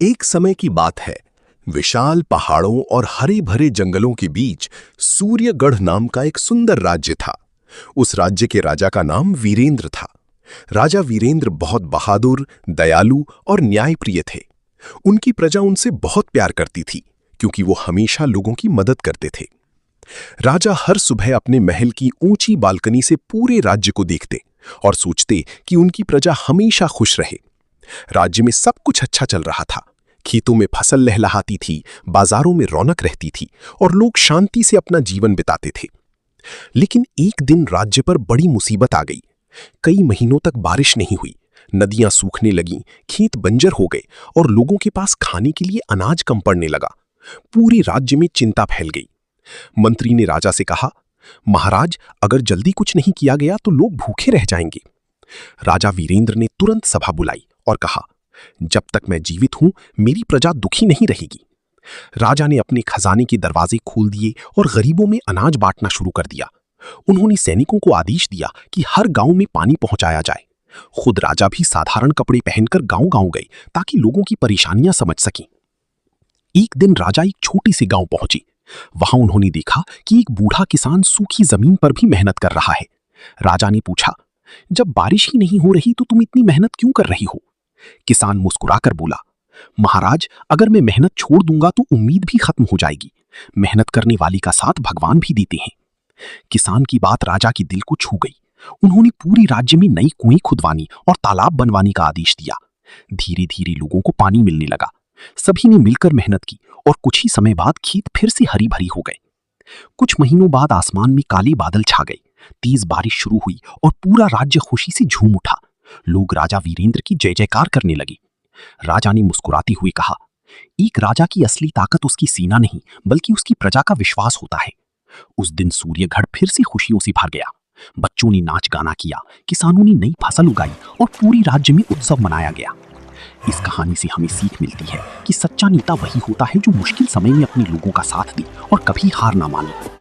एक समय की बात है। विशाल पहाड़ों और हरे भरे जंगलों के बीच सूर्यगढ़ नाम का एक सुंदर राज्य था। उस राज्य के राजा का नाम वीरेंद्र था। राजा वीरेंद्र बहुत बहादुर, दयालु और न्यायप्रिय थे। उनकी प्रजा उनसे बहुत प्यार करती थी, क्योंकि वो हमेशा लोगों की मदद करते थे। राजा हर सुबह अपने महल की ऊंची बालकनी से पूरे राज्य को देखते और सोचते कि उनकी प्रजा हमेशा खुश रहे। राज्य में सब कुछ अच्छा चल रहा था। खेतों में फसल लहलहाती थी, बाजारों में रौनक रहती थी और लोग शांति से अपना जीवन बिताते थे। लेकिन एक दिन राज्य पर बड़ी मुसीबत आ गई। कई महीनों तक बारिश नहीं हुई, नदियां सूखने लगीं, खेत बंजर हो गए और लोगों के पास खाने के लिए अनाज कम पड़ने लगा। पूरे राज्य में चिंता फैल गई। मंत्री ने राजा से कहा, महाराज, अगर जल्दी कुछ नहीं किया गया तो लोग भूखे रह जाएंगे। राजा वीरेंद्र ने तुरंत सभा बुलाई और कहा, जब तक मैं जीवित हूं, मेरी प्रजा दुखी नहीं रहेगी। राजा ने अपने खजाने के दरवाजे खोल दिए और गरीबों में अनाज बांटना शुरू कर दिया। उन्होंने सैनिकों को आदेश दिया कि हर गांव में पानी पहुंचाया जाए। खुद राजा भी साधारण कपड़े पहनकर गांव-गांव गए ताकि लोगों की परेशानियां समझ सकें। एक दिन राजा एक छोटी सी गांव पहुंचे। वहां उन्होंने देखा कि एक बूढ़ा किसान सूखी जमीन पर भी मेहनत कर रहा है। राजा ने पूछा, जब बारिश ही नहीं हो रही तो तुम इतनी मेहनत क्यों कर रही हो? किसान मुस्कुराकर बोला, महाराज, अगर मैं मेहनत छोड़ दूंगा तो उम्मीद भी खत्म हो जाएगी। मेहनत करने वाले का साथ भगवान भी देते हैं। किसान की बात राजा के दिल को छू गई। उन्होंने पूरे राज्य में नई कुएं खुदवानी और तालाब बनवाने का आदेश दिया। धीरे धीरे लोगों को पानी मिलने लगा। सभी ने मिलकर मेहनत की और कुछ ही समय बाद खेत फिर से हरी भरी हो गए। कुछ महीनों बाद आसमान में काले बादल छा गए। तेज बारिश शुरू हुई और पूरा राज्य खुशी से झूम उठा। लोग राजा वीरेंद्र की जय जयकार करने लगे। राजा ने मुस्कुराते हुए कहा, एक राजा की असली ताकत उसकी सेना नहीं, बल्कि उसकी प्रजा का विश्वास होता है। उस दिन सूर्यगढ़ फिर से खुशियों से भर गया। बच्चों ने नाच गाना किया, किसानों ने नई फसल उगाई और पूरी राज्य में उत्सव मनाया गया। इस कहानी से हमें सीख मिलती है कि सच्चा नेता वही होता है जो मुश्किल समय में अपने लोगों का साथ दे और कभी हार ना माने।